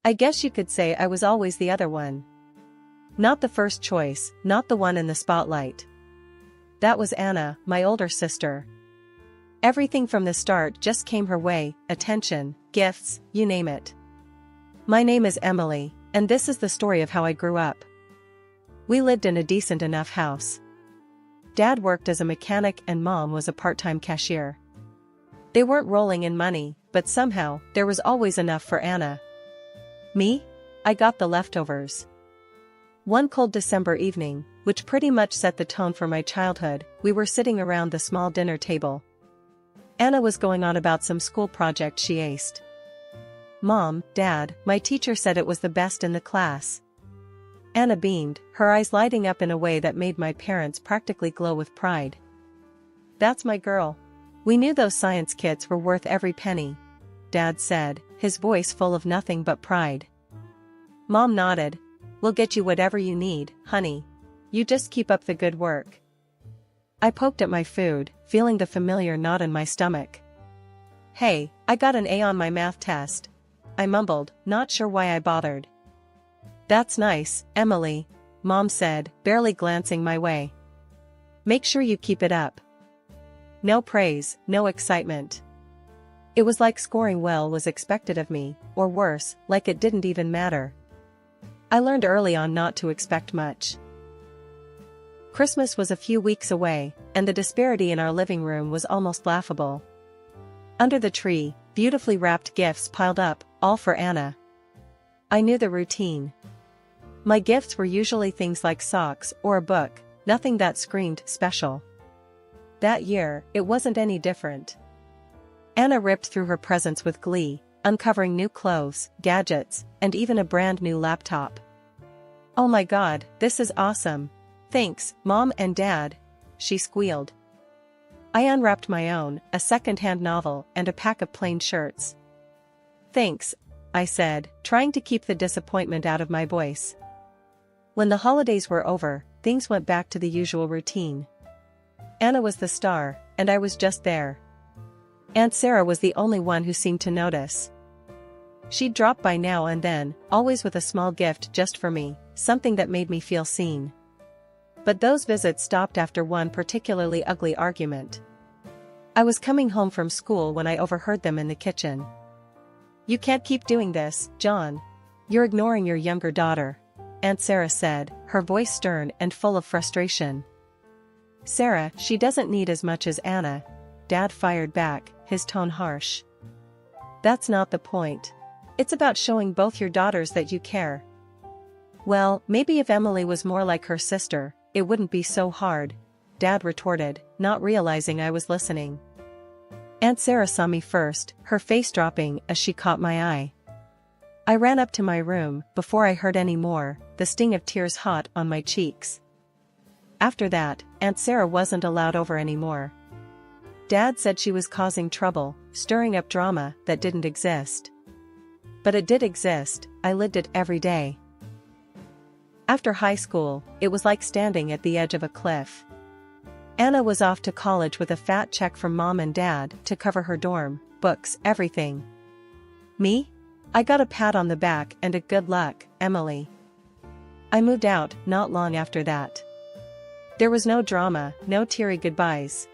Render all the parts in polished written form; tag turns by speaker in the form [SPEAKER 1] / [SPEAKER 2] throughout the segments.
[SPEAKER 1] I guess you could say I was always the other one. Not the first choice, not the one in the spotlight. That was Anna, my older sister. Everything from the start just came her way, attention, gifts, you name it. My name is Emily, and this is the story of how I grew up. We lived in a decent enough house. Dad worked as a mechanic and Mom was a part-time cashier. They weren't rolling in money, but somehow, there was always enough for Anna. Me? I got the leftovers. One cold December evening, which pretty much set the tone for my childhood, we were sitting around the small dinner table. Anna was going on about some school project she aced. Mom, Dad, my teacher said it was the best in the class. Anna beamed, her eyes lighting up in a way that made my parents practically glow with pride. That's my girl. We knew those science kits were worth every penny, Dad said, his voice full of nothing but pride. Mom nodded. We'll get you whatever you need, honey. You just keep up the good work. I poked at my food, feeling the familiar knot in my stomach. Hey, I got an A on my math test. I mumbled, not sure why I bothered. That's nice, Emily, Mom said, barely glancing my way. Make sure you keep it up. No praise, no excitement. It was like scoring well was expected of me, or worse, like it didn't even matter. I learned early on not to expect much. Christmas was a few weeks away, and the disparity in our living room was almost laughable. Under the tree, beautifully wrapped gifts piled up, all for Anna. I knew the routine. My gifts were usually things like socks or a book, nothing that screamed special. That year, it wasn't any different. Anna ripped through her presents with glee, uncovering new clothes, gadgets, and even a brand new laptop. Oh my God, this is awesome. Thanks, Mom and Dad, she squealed. I unwrapped my own, a second-hand novel and a pack of plain shirts. Thanks, I said, trying to keep the disappointment out of my voice. When the holidays were over, things went back to the usual routine. Anna was the star, and I was just there. Aunt Sarah was the only one who seemed to notice. She'd drop by now and then, always with a small gift just for me, something that made me feel seen. But those visits stopped after one particularly ugly argument. I was coming home from school when I overheard them in the kitchen. You can't keep doing this, John. You're ignoring your younger daughter, Aunt Sarah said, her voice stern and full of frustration. Sarah, she doesn't need as much as Anna, Dad fired back, his tone harsh. That's not the point. It's about showing both your daughters that you care. Well, maybe if Emily was more like her sister, it wouldn't be so hard, Dad retorted, not realizing I was listening. Aunt Sarah saw me first, her face dropping as she caught my eye. I ran up to my room, before I heard any more, the sting of tears hot on my cheeks. After that, Aunt Sarah wasn't allowed over anymore. Dad said she was causing trouble, stirring up drama that didn't exist. But it did exist, I lived it every day. After high school, it was like standing at the edge of a cliff. Anna was off to college with a fat check from Mom and Dad to cover her dorm, books, everything. Me? I got a pat on the back and a good luck, Emily. I moved out not long after that. There was no drama, no teary goodbyes.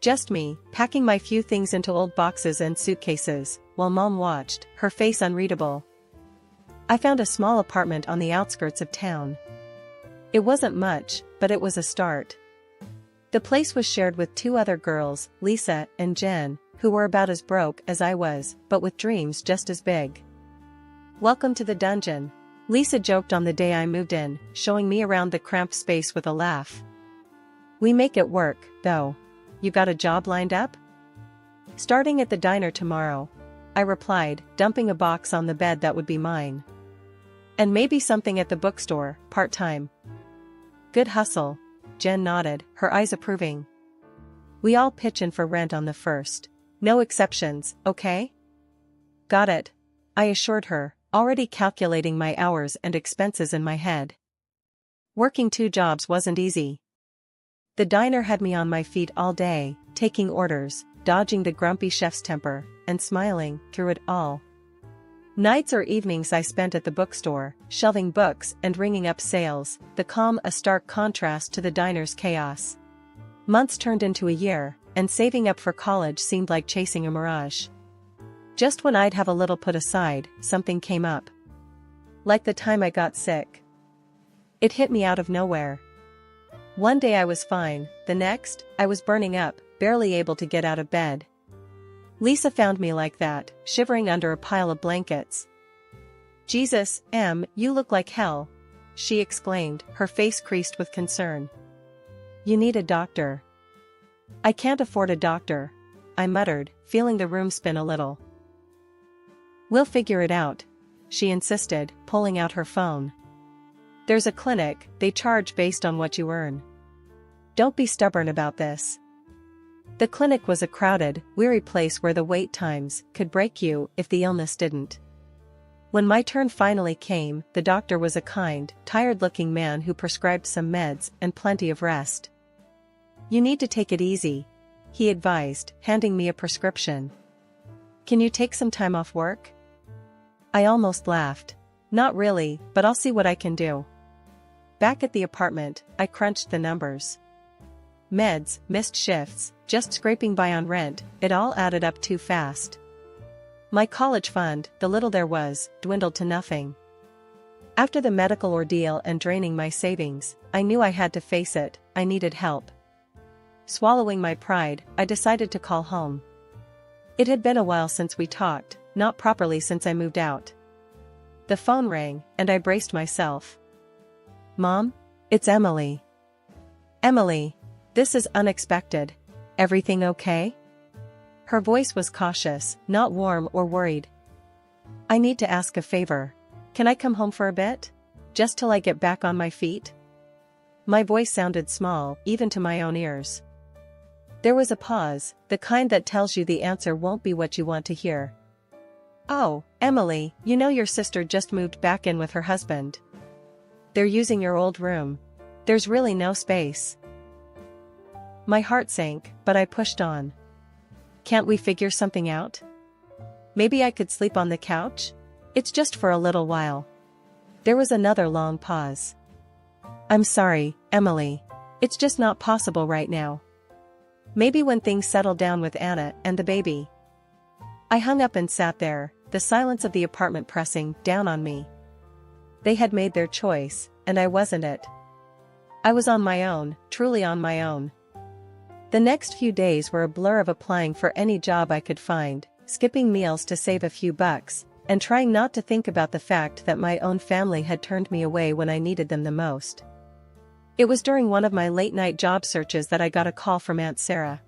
[SPEAKER 1] Just me, packing my few things into old boxes and suitcases, while Mom watched, her face unreadable. I found a small apartment on the outskirts of town. It wasn't much, but it was a start. The place was shared with two other girls, Lisa and Jen, who were about as broke as I was, but with dreams just as big. Welcome to the dungeon, Lisa joked on the day I moved in, showing me around the cramped space with a laugh. We make it work, though. You got a job lined up? Starting at the diner tomorrow, I replied, dumping a box on the bed that would be mine. And maybe something at the bookstore, part-time. Good hustle, Jen nodded, her eyes approving. We all pitch in for rent on the first. No exceptions, okay? Got it, I assured her, already calculating my hours and expenses in my head. Working 2 jobs wasn't easy. The diner had me on my feet all day, taking orders, dodging the grumpy chef's temper, and smiling through it all. Nights or evenings I spent at the bookstore, shelving books and ringing up sales, the calm a stark contrast to the diner's chaos. Months turned into a year, and saving up for college seemed like chasing a mirage. Just when I'd have a little put aside, something came up. Like the time I got sick. It hit me out of nowhere. One day I was fine, the next, I was burning up, barely able to get out of bed. Lisa found me like that, shivering under a pile of blankets. "Jesus, Em, you look like hell," she exclaimed, her face creased with concern. "You need a doctor." "I can't afford a doctor," I muttered, feeling the room spin a little. "We'll figure it out," she insisted, pulling out her phone. "There's a clinic, they charge based on what you earn. Don't be stubborn about this." The clinic was a crowded, weary place where the wait times could break you if the illness didn't. When my turn finally came, the doctor was a kind, tired-looking man who prescribed some meds and plenty of rest. "You need to take it easy," he advised, handing me a prescription. "Can you take some time off work?" I almost laughed. "Not really, but I'll see what I can do." Back at the apartment, I crunched the numbers. Meds, missed shifts, just scraping by on rent, it all added up too fast. My college fund, the little there was, dwindled to nothing. After the medical ordeal and draining my savings, I knew I had to face it, I needed help. Swallowing my pride, I decided to call home. It had been a while since we talked, not properly since I moved out. The phone rang, and I braced myself. "Mom? It's Emily." "Emily. This is unexpected. Everything okay?" Her voice was cautious, not warm or worried. "I need to ask a favor. Can I come home for a bit? Just till I get back on my feet?" My voice sounded small, even to my own ears. There was a pause, the kind that tells you the answer won't be what you want to hear. "Oh, Emily, you know your sister just moved back in with her husband. They're using your old room. There's really no space." My heart sank, but I pushed on. "Can't we figure something out? Maybe I could sleep on the couch? It's just for a little while." There was another long pause. "I'm sorry, Emily. It's just not possible right now. Maybe when things settle down with Anna and the baby." I hung up and sat there, the silence of the apartment pressing down on me. They had made their choice, and I wasn't it. I was on my own, truly on my own. The next few days were a blur of applying for any job I could find, skipping meals to save a few bucks, and trying not to think about the fact that my own family had turned me away when I needed them the most. It was during one of my late-night job searches that I got a call from Aunt Sarah.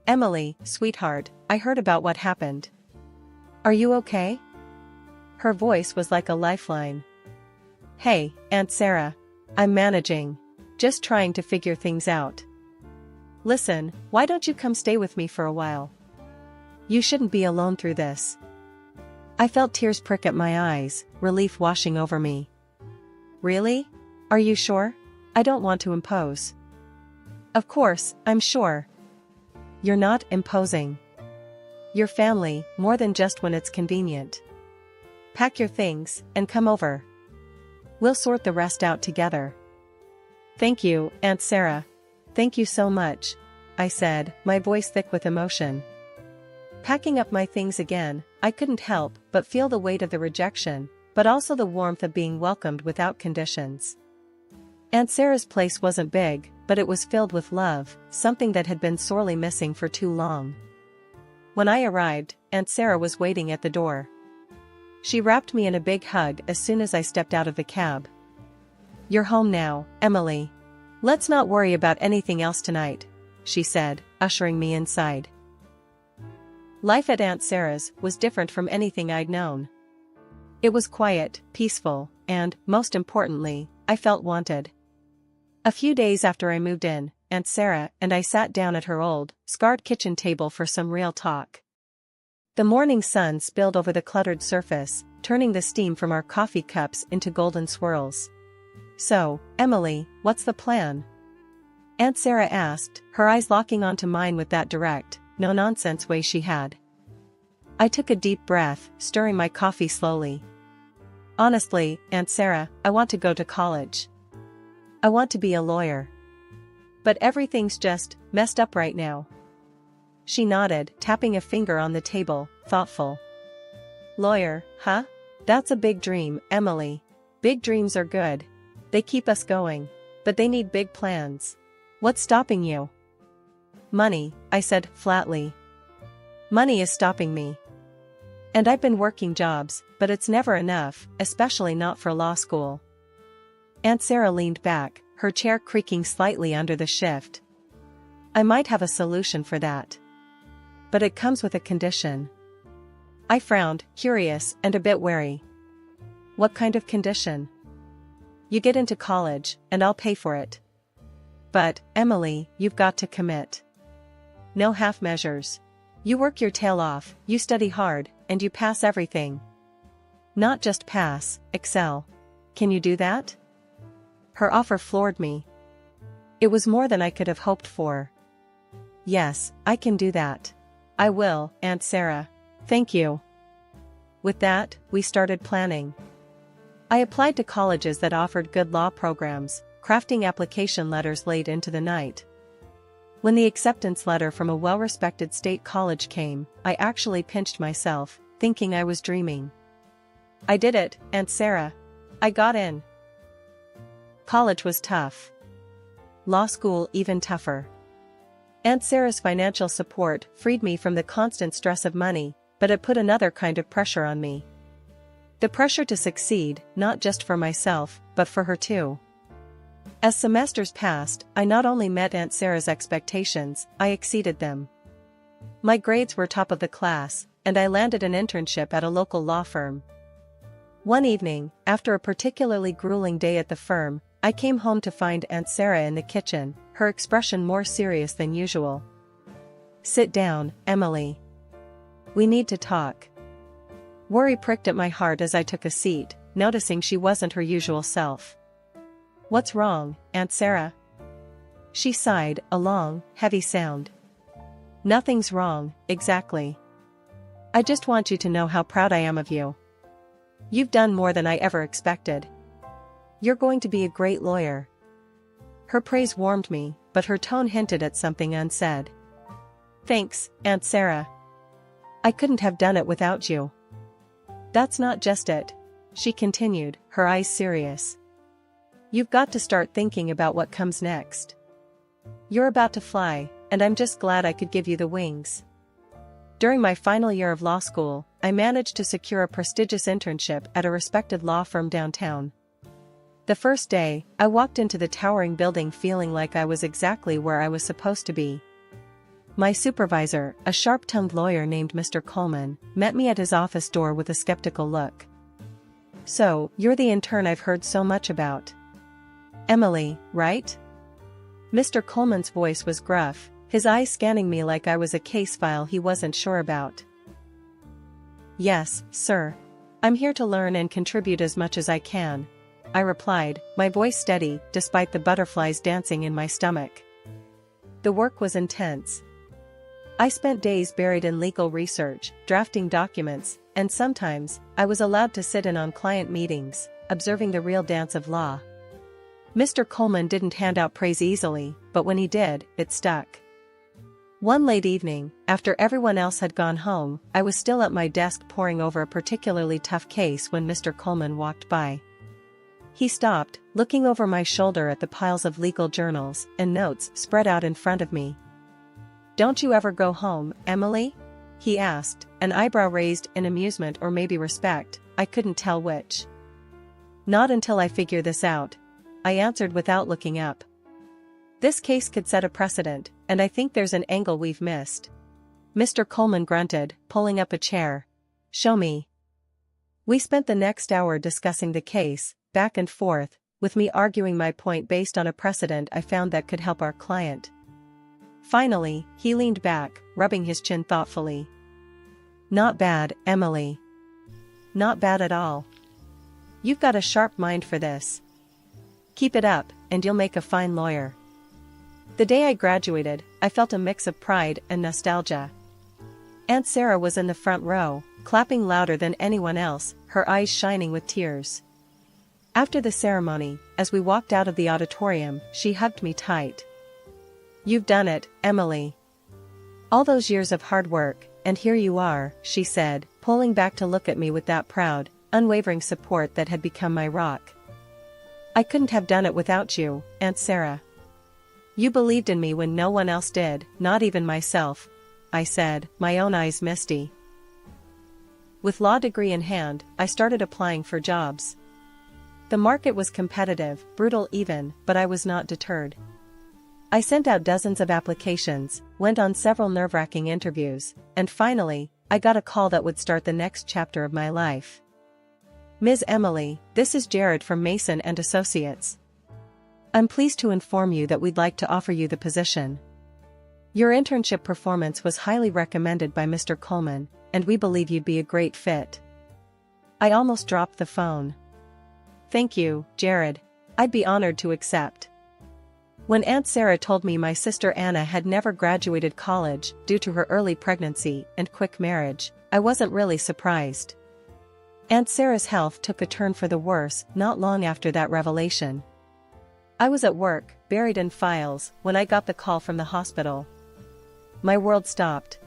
[SPEAKER 1] "Emily, sweetheart, I heard about what happened. Are you okay?" Her voice was like a lifeline. "Hey, Aunt Sarah. I'm managing. Just trying to figure things out. Listen, why don't you come stay with me for a while? You shouldn't be alone through this." I felt tears prick at my eyes, relief washing over me. "Really? Are you sure? I don't want to impose." "Of course, I'm sure. You're not imposing. Your family, more than just when it's convenient. Pack your things, and come over. We'll sort the rest out together." "Thank you, Aunt Sarah. Thank you so much," I said, my voice thick with emotion. Packing up my things again, I couldn't help but feel the weight of the rejection, but also the warmth of being welcomed without conditions. Aunt Sarah's place wasn't big, but it was filled with love, something that had been sorely missing for too long. When I arrived, Aunt Sarah was waiting at the door. She wrapped me in a big hug as soon as I stepped out of the cab. "You're home now, Emily. Let's not worry about anything else tonight," she said, ushering me inside. Life at Aunt Sarah's was different from anything I'd known. It was quiet, peaceful, and, most importantly, I felt wanted. A few days after I moved in, Aunt Sarah and I sat down at her old, scarred kitchen table for some real talk. The morning sun spilled over the cluttered surface, turning the steam from our coffee cups into golden swirls. "So, Emily, what's the plan?" Aunt Sarah asked, her eyes locking onto mine with that direct, no-nonsense way she had. I took a deep breath, stirring my coffee slowly. Honestly, Aunt Sarah, I want to go to college. I want to be a lawyer. But everything's just messed up right now. She nodded, tapping a finger on the table, thoughtful. Lawyer, huh? That's a big dream, Emily. Big dreams are good. They keep us going. But they need big plans. What's stopping you? Money, I said flatly. Money is stopping me. And I've been working jobs, but it's never enough, especially not for law school. Aunt Sarah leaned back, her chair creaking slightly under the shift. I might have a solution for that. But it comes with a condition. I frowned, curious and a bit wary. What kind of condition? You get into college, and I'll pay for it. But, Emily, you've got to commit. No half measures. You work your tail off, you study hard, and you pass everything. Not just pass, excel. Can you do that? Her offer floored me. It was more than I could have hoped for. Yes, I can do that. I will, Aunt Sarah. Thank you. With that, we started planning. I applied to colleges that offered good law programs, crafting application letters late into the night. When the acceptance letter from a well-respected state college came, I actually pinched myself, thinking I was dreaming. I did it, Aunt Sarah. I got in. College was tough. Law school even tougher. Aunt Sarah's financial support freed me from the constant stress of money, but it put another kind of pressure on me. The pressure to succeed, not just for myself, but for her too. As semesters passed, I not only met Aunt Sarah's expectations, I exceeded them. My grades were top of the class, and I landed an internship at a local law firm. One evening, after a particularly grueling day at the firm, I came home to find Aunt Sarah in the kitchen, her expression more serious than usual. Sit down, Emily. We need to talk. Worry pricked at my heart as I took a seat, noticing she wasn't her usual self. What's wrong, Aunt Sarah? She sighed, a long, heavy sound. Nothing's wrong, exactly. I just want you to know how proud I am of you. You've done more than I ever expected. You're going to be a great lawyer. Her praise warmed me, but her tone hinted at something unsaid. Thanks, Aunt Sarah. I couldn't have done it without you. That's not just it, she continued, her eyes serious. You've got to start thinking about what comes next. You're about to fly, and I'm just glad I could give you the wings. During my final year of law school, I managed to secure a prestigious internship at a respected law firm downtown. The first day, I walked into the towering building feeling like I was exactly where I was supposed to be. My supervisor, a sharp-tongued lawyer named Mr. Coleman, met me at his office door with a skeptical look. So, you're the intern I've heard so much about. Emily, right? Mr. Coleman's voice was gruff, his eyes scanning me like I was a case file he wasn't sure about. Yes, sir. I'm here to learn and contribute as much as I can, I replied, my voice steady, despite the butterflies dancing in my stomach. The work was intense. I spent days buried in legal research, drafting documents, and sometimes, I was allowed to sit in on client meetings, observing the real dance of law. Mr. Coleman didn't hand out praise easily, but when he did, it stuck. One late evening, after everyone else had gone home, I was still at my desk poring over a particularly tough case when Mr. Coleman walked by. He stopped, looking over my shoulder at the piles of legal journals and notes spread out in front of me. Don't you ever go home, Emily? He asked, an eyebrow raised in amusement or maybe respect, I couldn't tell which. Not until I figure this out, I answered without looking up. This case could set a precedent, and I think there's an angle we've missed. Mr. Coleman grunted, pulling up a chair. Show me. We spent the next hour discussing the case, back and forth, with me arguing my point based on a precedent I found that could help our client. Finally, he leaned back, rubbing his chin thoughtfully. Not bad, Emily. Not bad at all. You've got a sharp mind for this. Keep it up, and you'll make a fine lawyer. The day I graduated, I felt a mix of pride and nostalgia. Aunt Sarah was in the front row, clapping louder than anyone else, her eyes shining with tears. After the ceremony, as we walked out of the auditorium, she hugged me tight. "You've done it, Emily. All those years of hard work, and here you are," she said, pulling back to look at me with that proud, unwavering support that had become my rock. "I couldn't have done it without you, Aunt Sarah. You believed in me when no one else did, not even myself," I said, my own eyes misty. With law degree in hand, I started applying for jobs. The market was competitive, brutal even, but I was not deterred. I sent out dozens of applications, went on several nerve-wracking interviews, and finally, I got a call that would start the next chapter of my life. "Ms. Emily, this is Jared from Mason and Associates. I'm pleased to inform you that we'd like to offer you the position. Your internship performance was highly recommended by Mr. Coleman, and we believe you'd be a great fit." I almost dropped the phone. "Thank you, Jared. I'd be honored to accept." When Aunt Sarah told me my sister Anna had never graduated college due to her early pregnancy and quick marriage, I wasn't really surprised. Aunt Sarah's health took a turn for the worse not long after that revelation. I was at work, buried in files, when I got the call from the hospital. My world stopped.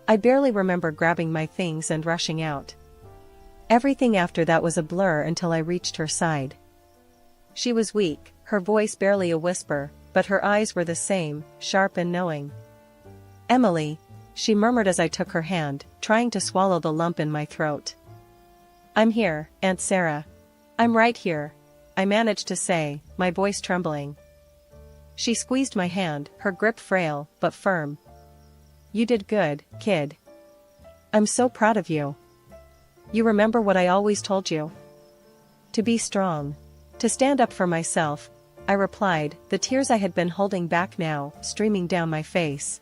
[SPEAKER 1] I barely remember grabbing my things and rushing out. Everything after that was a blur until I reached her side. She was weak, her voice barely a whisper, but her eyes were the same, sharp and knowing. "Emily," she murmured as I took her hand, trying to swallow the lump in my throat. "I'm here, Aunt Sarah. I'm right here," I managed to say, my voice trembling. She squeezed my hand, her grip frail, but firm. "You did good, kid. I'm so proud of you. You remember what I always told you? To be strong. To stand up for myself," I replied, the tears I had been holding back now streaming down my face.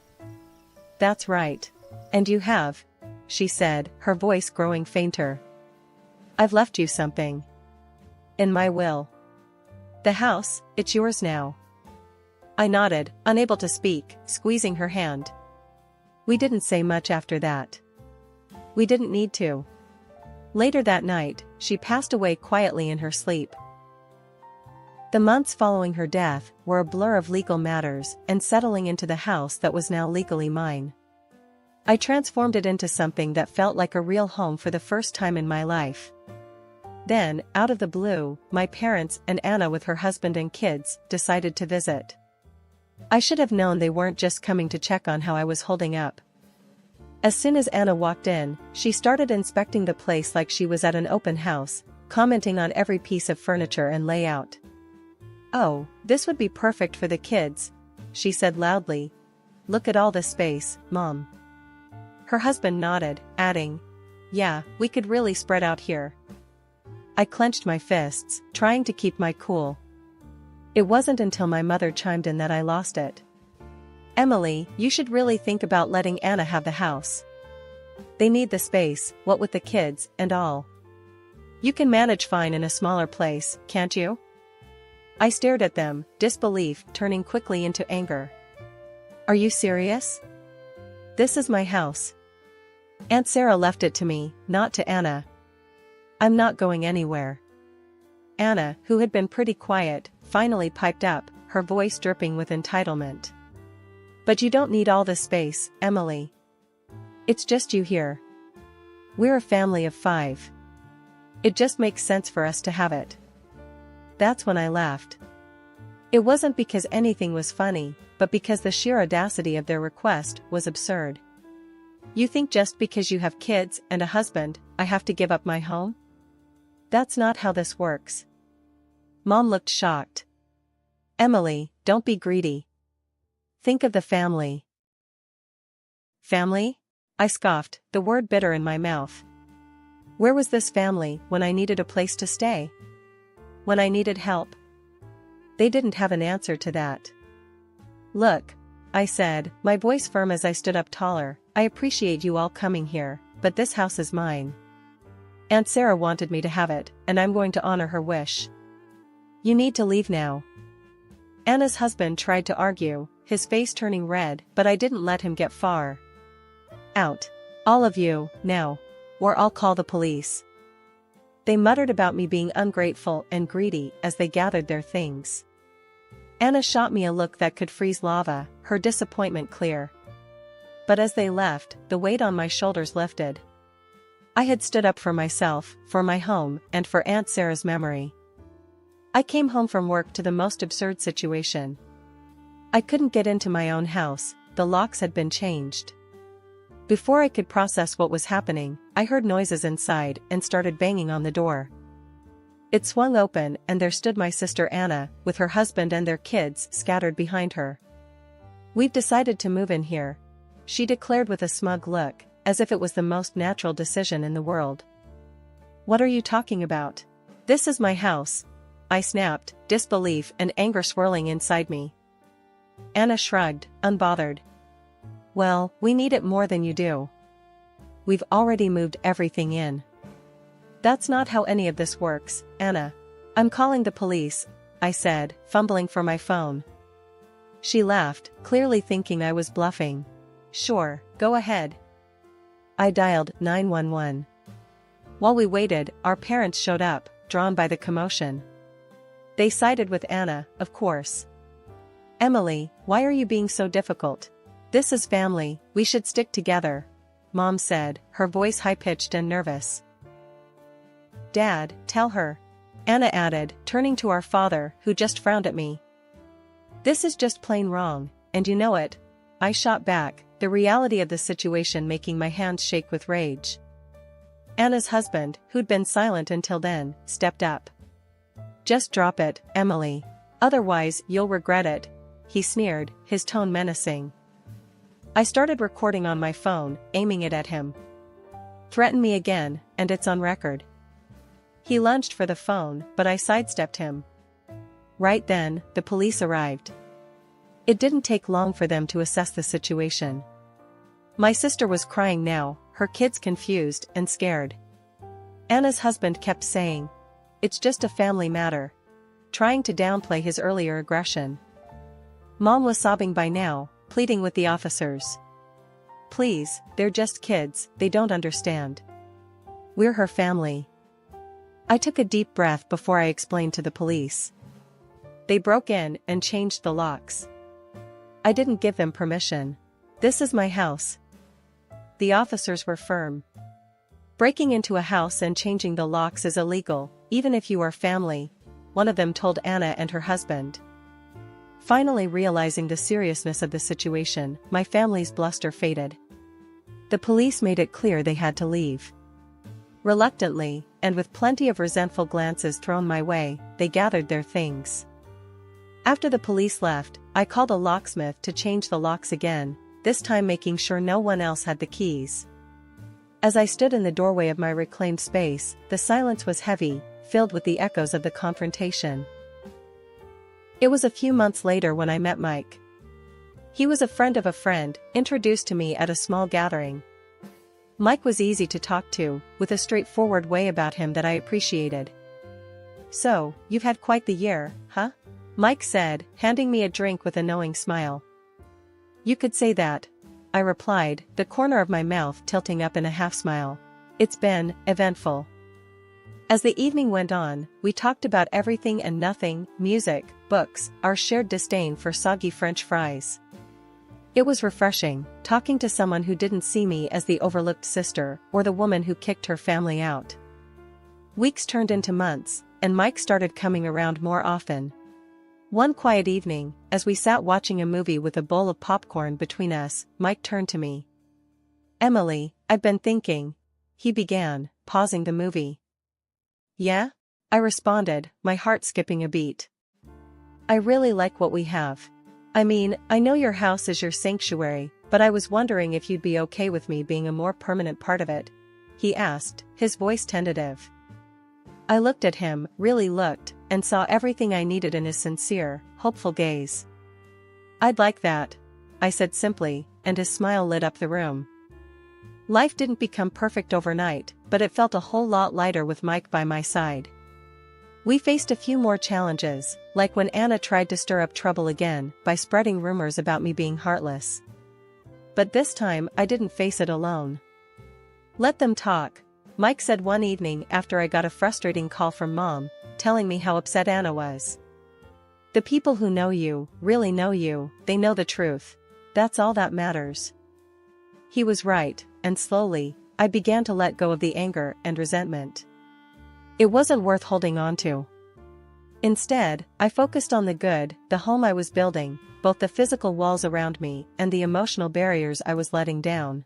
[SPEAKER 1] "That's right. And you have," she said, her voice growing fainter. "I've left you something. In my will. The house, it's yours now." I nodded, unable to speak, squeezing her hand. We didn't say much after that. We didn't need to. Later that night, she passed away quietly in her sleep. The months following her death were a blur of legal matters and settling into the house that was now legally mine. I transformed it into something that felt like a real home for the first time in my life. Then, out of the blue, my parents and Anna with her husband and kids decided to visit. I should have known they weren't just coming to check on how I was holding up. As soon as Anna walked in, she started inspecting the place like she was at an open house, commenting on every piece of furniture and layout. "Oh, this would be perfect for the kids," she said loudly. "Look at all this space, Mom." Her husband nodded, adding, "Yeah, we could really spread out here." I clenched my fists, trying to keep my cool. It wasn't until my mother chimed in that I lost it. "Emily, you should really think about letting Anna have the house. They need the space, what with the kids and all. You can manage fine in a smaller place, can't you?" I stared at them, disbelief turning quickly into anger. "Are you serious? This is my house. Aunt Sarah left it to me, not to Anna. I'm not going anywhere." Anna, who had been pretty quiet, finally piped up, her voice dripping with entitlement. "But you don't need all this space, Emily. It's just you here. We're a family of 5. It just makes sense for us to have it." That's when I laughed. It wasn't because anything was funny, but because the sheer audacity of their request was absurd. "You think just because you have kids and a husband, I have to give up my home? That's not how this works." Mom looked shocked. "Emily, don't be greedy. Think of the family." "Family?" I scoffed, the word bitter in my mouth. Where was this family when I needed a place to stay? When I needed help? They didn't have an answer to that. "Look," I said, my voice firm as I stood up taller, "I appreciate you all coming here, but this house is mine. Aunt Sarah wanted me to have it, and I'm going to honor her wish. You need to leave now." Anna's husband tried to argue, his face turning red, but I didn't let him get far. Out. All of you, now. Or I'll call the police. They muttered about me being ungrateful and greedy as they gathered their things. Anna shot me a look that could freeze lava, her disappointment clear. But as they left, the weight on my shoulders lifted. I had stood up for myself, for my home, and for Aunt Sarah's memory. I came home from work to the most absurd situation. I couldn't get into my own house, the locks had been changed. Before I could process what was happening, I heard noises inside and started banging on the door. It swung open and there stood my sister Anna, with her husband and their kids scattered behind her. "We've decided to move in here," she declared with a smug look, as if it was the most natural decision in the world. "What are you talking about? This is my house," I snapped, disbelief and anger swirling inside me. Anna shrugged, unbothered. "Well, we need it more than you do. We've already moved everything in." "That's not how any of this works, Anna. I'm calling the police," I said, fumbling for my phone. She laughed, clearly thinking I was bluffing. "Sure, go ahead." I dialed 911. While we waited, our parents showed up, drawn by the commotion. They sided with Anna, of course. "Emily, why are you being so difficult? This is family, we should stick together," Mom said, her voice high-pitched and nervous. "Dad, tell her," Anna added, turning to our father, who just frowned at me. "This is just plain wrong, and you know it," I shot back, the reality of the situation making my hands shake with rage. Anna's husband, who'd been silent until then, stepped up. "Just drop it, Emily. Otherwise, you'll regret it," he sneered, his tone menacing. I started recording on my phone, aiming it at him. "Threaten me again, and it's on record." He lunged for the phone, but I sidestepped him. Right then, the police arrived. It didn't take long for them to assess the situation. My sister was crying now, her kids confused and scared. Anna's husband kept saying, "It's just a family matter," trying to downplay his earlier aggression. Mom was sobbing by now, pleading with the officers. "Please, they're just kids, they don't understand. We're her family." I took a deep breath before I explained to the police. They broke in and changed the locks. I didn't give them permission. "This is my house." The officers were firm. "Breaking into a house and changing the locks is illegal, even if you are family," one of them told Anna and her husband. Finally realizing the seriousness of the situation, my family's bluster faded. The police made it clear they had to leave. Reluctantly, and with plenty of resentful glances thrown my way, they gathered their things. After the police left, I called a locksmith to change the locks again, this time making sure no one else had the keys. As I stood in the doorway of my reclaimed space, the silence was heavy, filled with the echoes of the confrontation. It was a few months later when I met Mike. He was a friend of a friend, introduced to me at a small gathering. Mike was easy to talk to, with a straightforward way about him that I appreciated. "So, you've had quite the year, huh?" Mike said, handing me a drink with a knowing smile. "You could say that," I replied, the corner of my mouth tilting up in a half-smile. "It's been eventful." As the evening went on, we talked about everything and nothing, music, books, our shared disdain for soggy French fries. It was refreshing, talking to someone who didn't see me as the overlooked sister, or the woman who kicked her family out. Weeks turned into months, and Mike started coming around more often. One quiet evening, as we sat watching a movie with a bowl of popcorn between us, Mike turned to me. "Emily, I've been thinking," he began, pausing the movie. "Yeah?" I responded, my heart skipping a beat. "I really like what we have. I mean, I know your house is your sanctuary, but I was wondering if you'd be okay with me being a more permanent part of it," he asked, his voice tentative. I looked at him, really looked, and saw everything I needed in his sincere, hopeful gaze. "I'd like that," I said simply, and his smile lit up the room. Life didn't become perfect overnight, but it felt a whole lot lighter with Mike by my side. We faced a few more challenges, like when Anna tried to stir up trouble again by spreading rumors about me being heartless. But this time I didn't face it alone. "Let them talk," Mike said one evening after I got a frustrating call from Mom, telling me how upset Anna was. "The people who know you, really know you, they know the truth. That's all that matters." He was right, and slowly, I began to let go of the anger and resentment. It wasn't worth holding on to. Instead, I focused on the good, the home I was building, both the physical walls around me and the emotional barriers I was letting down.